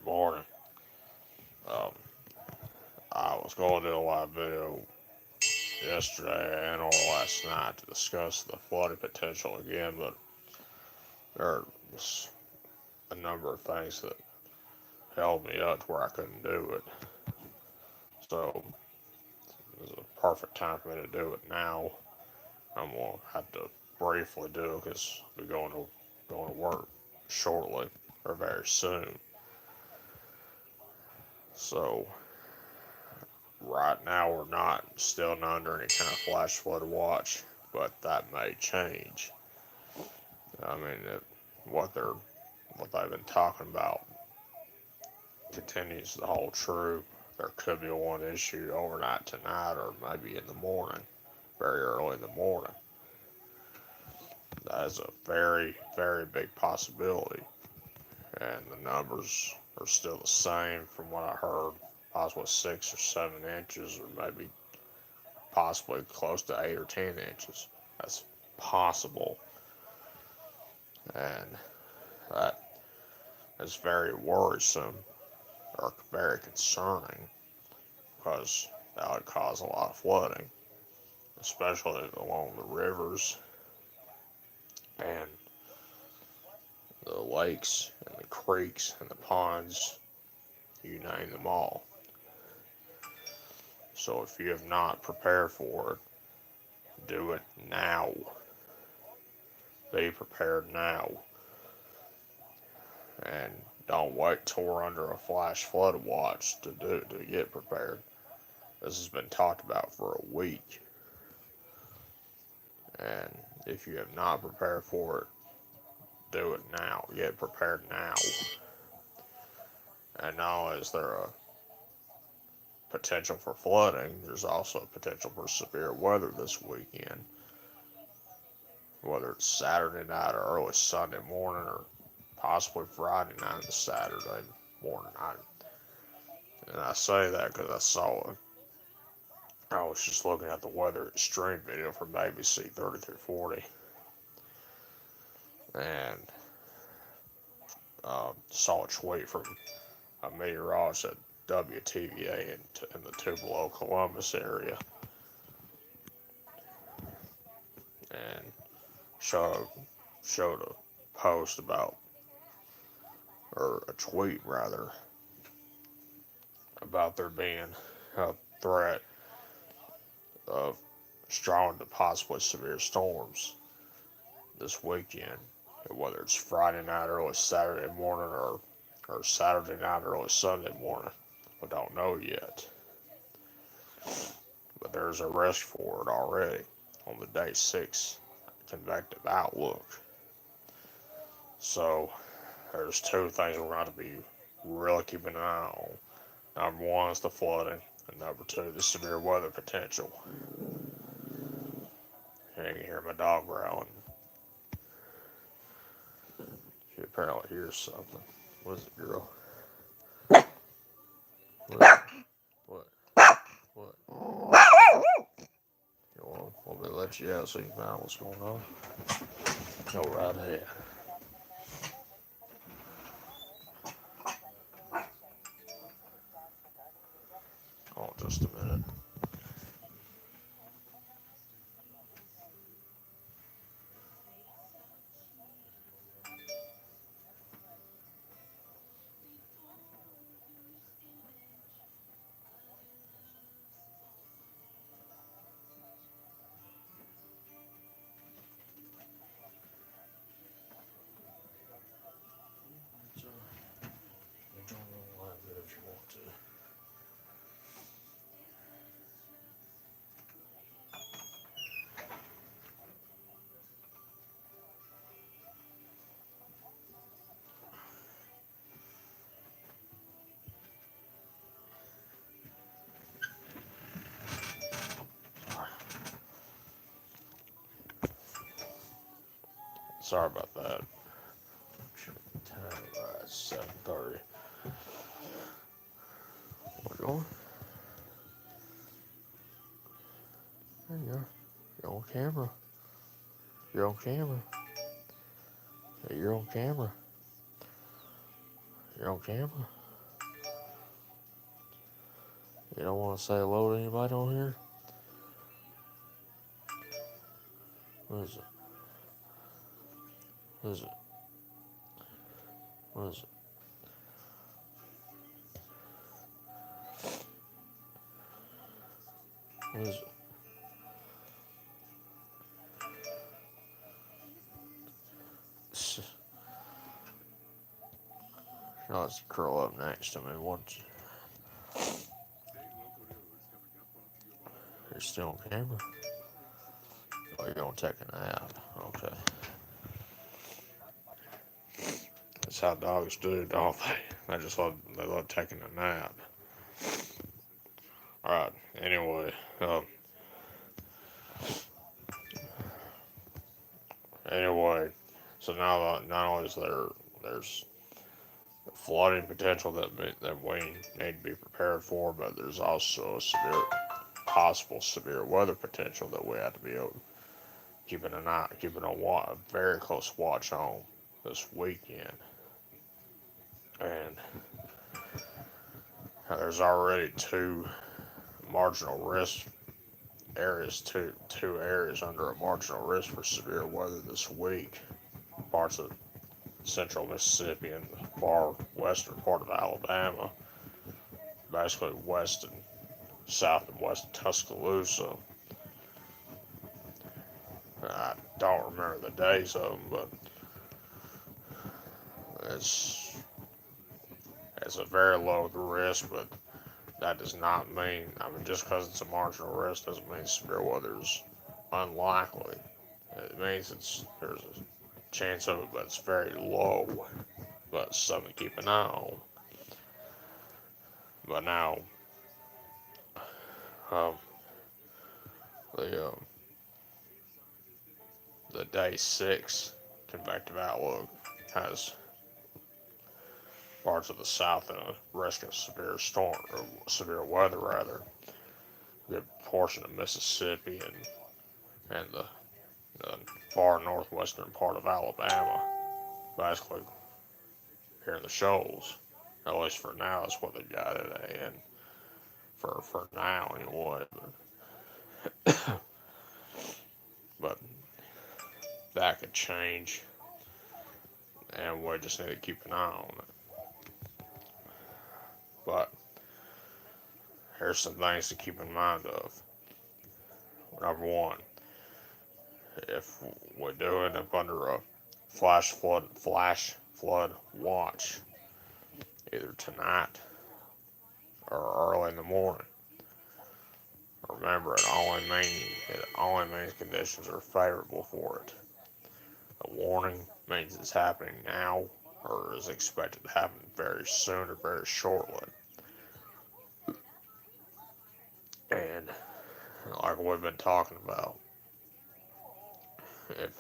morning. Um, I was going to do a live video yesterday and or last night to discuss the flooding potential again, but there was a number of things that held me up to where I couldn't do it. So it was a perfect time for me to do it now. I'm gonna have to briefly do it because we're going to work shortly or very soon. So right now we're not still not under any kind of flash flood watch, but that may change. I mean, what they're what they've been talking about continues to hold true. There could be one issue overnight tonight, or maybe in the morning, very early in the morning. That is a very, very big possibility, and the numbers are still the same from what I heard. Possibly 6 or 7 inches, or maybe possibly close to 8 or 10 inches. That's possible, and that is very worrisome or very concerning because that would cause a lot of flooding, especially along the rivers and the lakes and the creeks and the ponds, you name them all. So if you have not prepared for it, do it now. Be prepared now. And don't wait till we're under a flash flood watch to get prepared. This has been talked about for a week. And if you have not prepared for it, do it now. Get prepared now. And not only is there a potential for flooding, there's also a potential for severe weather this weekend. Whether it's Saturday night or early Sunday morning or possibly Friday night and Saturday morning. And I say that because I was just looking at the weather extreme video from ABC 3340 and saw a tweet from a meteorologist at WTVA in the Tupelo, Columbus area, and showed showed a post about, or a tweet rather, about there being a threat of strong to possibly severe storms this weekend, whether it's Friday night, early Saturday morning, or Saturday night, early Sunday morning. We don't know yet, but there's a risk for it already on the day 6 convective outlook. So there's two things we're going to be really keeping an eye on. Number one is the flooding, and number two, the severe weather potential. And you can hear my dog growling. She apparently hears something. What is it, girl? What? What? What? You want me to let you out so you can find what's going on? Go right ahead. Hold on just a minute. If you want to. Sorry about that. Time 7:30. We're going. There you are. You're on camera. You're on camera. You're on camera. You're on camera. You don't want to say hello to anybody on here? What is it? What is it? What is it? What is it? Y'all just curl up next to me once. You're still on camera? Oh, you're gonna take a nap. Okay. That's how dogs do, don't they? They love taking a nap. Alright, anyway, um, anyway, so now not only is there's flooding potential that we need to be prepared for, but there's also possible severe weather potential that we have to be keeping a very close watch on this weekend. And there's already two marginal risk areas, two areas under a marginal risk for severe weather this week. Parts of central Mississippi and the far western part of Alabama, basically west and south and west of Tuscaloosa. I don't remember the days of them, but it's it's a very low risk, but that does not mean, just because it's a marginal risk doesn't mean severe weather is unlikely. It means there's a chance of it, but it's very low. But something to keep an eye on. But now, um, the the day 6 convective outlook has parts of the south and a risk of severe storm or severe weather rather. A good portion of Mississippi and the far northwestern part of Alabama, basically here in the shoals. At least for now, that's what they got it in. For now, anyway. But that could change, and we just need to keep an eye on it. But here's some things to keep in mind of. Number one, if we do end up under a flash flood watch, either tonight or early in the morning, remember it only means conditions are favorable for it. A warning means it's happening now or is expected to happen very soon or very shortly. And like we've been talking about, if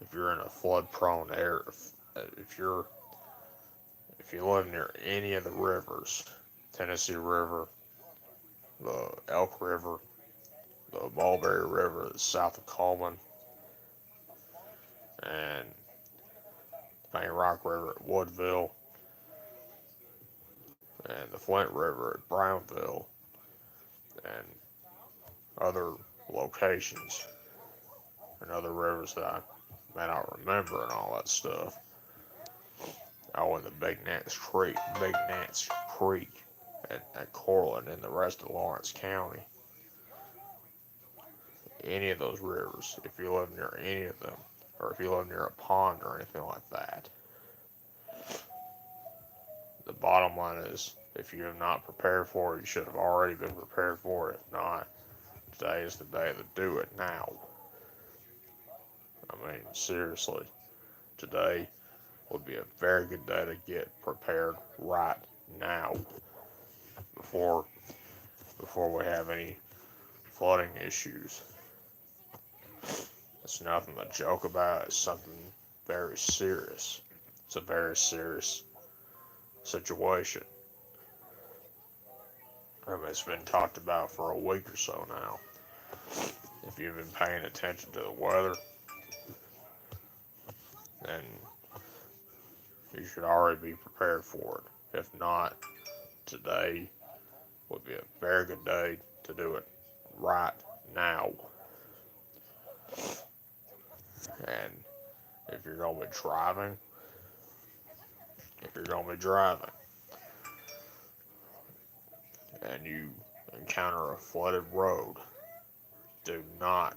if you're in a flood prone area, if you're if you live near any of the rivers, Tennessee River, the Elk River, the Mulberry River, south of Coleman, and Paint Rock River at Woodville, and the Flint River at Brownville, and other locations, and other rivers that I may not remember and all that stuff. Oh, and the Big Nance Creek at Cortland and the rest of Lawrence County. Any of those rivers, if you live near any of them, or if you live near a pond or anything like that, the bottom line is if you have not prepared for it, you should have already been prepared for it. If not, today is the day to do it now. I mean, seriously, today would be a very good day to get prepared right now before we have any flooding issues. It's nothing to joke about. It's something very serious. It's a very serious situation. I mean, it's been talked about for a week or so now. If you've been paying attention to the weather, then you should already be prepared for it. If not, today would be a very good day to do it right now. And if you're going to be driving, and you encounter a flooded road, do not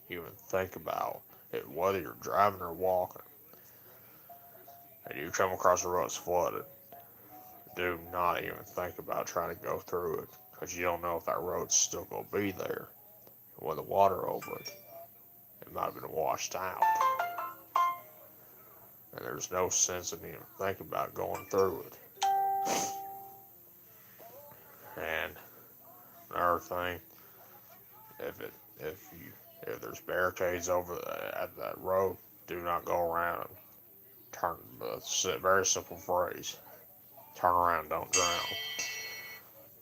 even think about it, whether you're driving or walking, and you come across a road that's flooded. Do not even think about trying to go through it, because you don't know if that road's still going to be there. With the water over it, it might have been washed out. And there's no sense in even thinking about going through it. And another thing, if it if there's barricades over at that road, do not go around. Turn. Very simple phrase. Turn around, don't drown.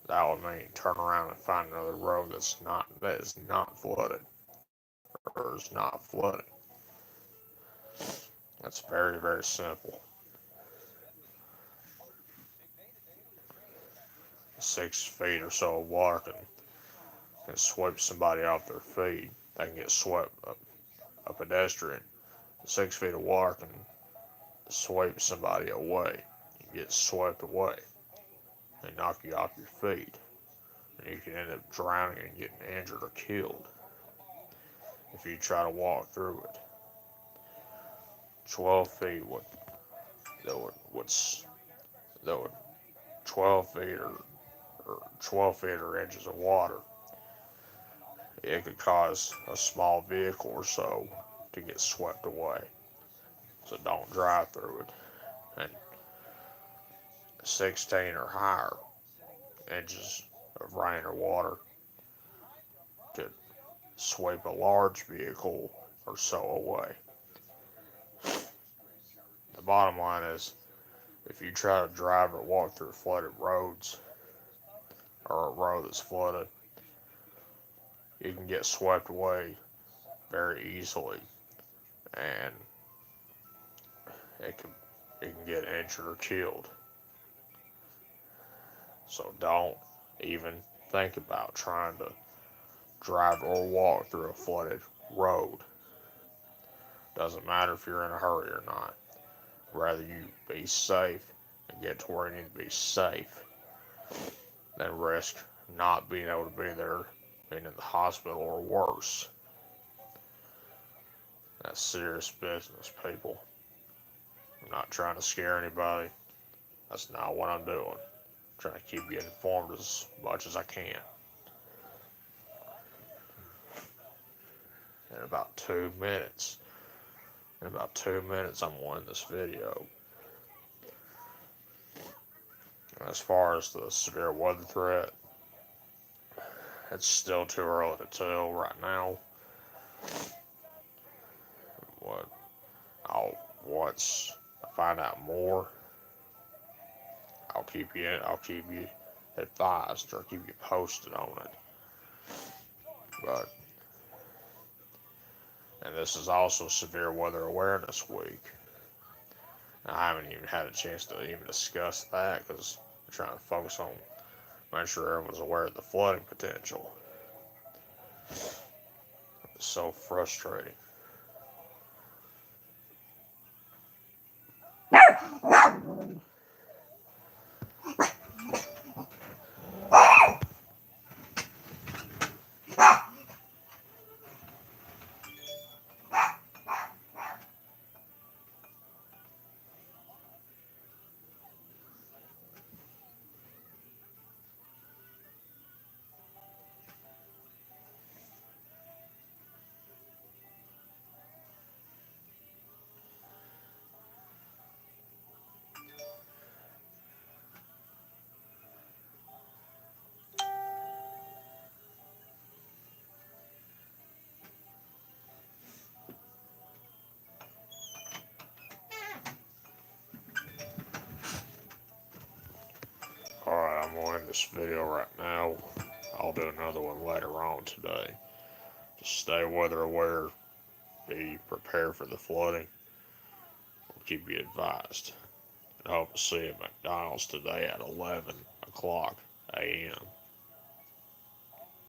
That would mean turn around and find another road that is not flooded or is not flooded. That's very, very simple. 6 feet or so of water can sweep somebody off their feet. They can get swept. A pedestrian, 6 feet of water can sweep somebody away. You get swept away. They knock you off your feet. And you can end up drowning and getting injured or killed if you try to walk through it. 12 feet would 12 feet or 12 feet or inches of water, it could cause a small vehicle or so to get swept away. So don't drive through it. And 16 or higher inches of rain or water could sweep a large vehicle or so away. The bottom line is, if you try to drive or walk through flooded roads or a road that's flooded, you can get swept away very easily, and it can get injured or killed. So don't even think about trying to drive or walk through a flooded road. Doesn't matter if you're in a hurry or not. Rather you be safe and get to where you need to be safe than risk not being able to be there, being in the hospital or worse. That's serious business, people. I'm not trying to scare anybody. That's not what I'm doing. I'm trying to keep you informed as much as I can. In about 2 minutes, I'm going to end this video. As far as the severe weather threat, it's still too early to tell right now. Once I find out more, I'll keep you advised or keep you posted on it. And this is also Severe Weather Awareness Week. I haven't even had a chance to even discuss that because I'm trying to focus on making sure everyone's aware of the flooding potential. It's so frustrating. Alright, I'm going to end this video right now. I'll do another one later on today. Just stay weather aware. Be prepared for the flooding. We'll keep you advised. And I hope to see you at McDonald's today at 11 o'clock a.m.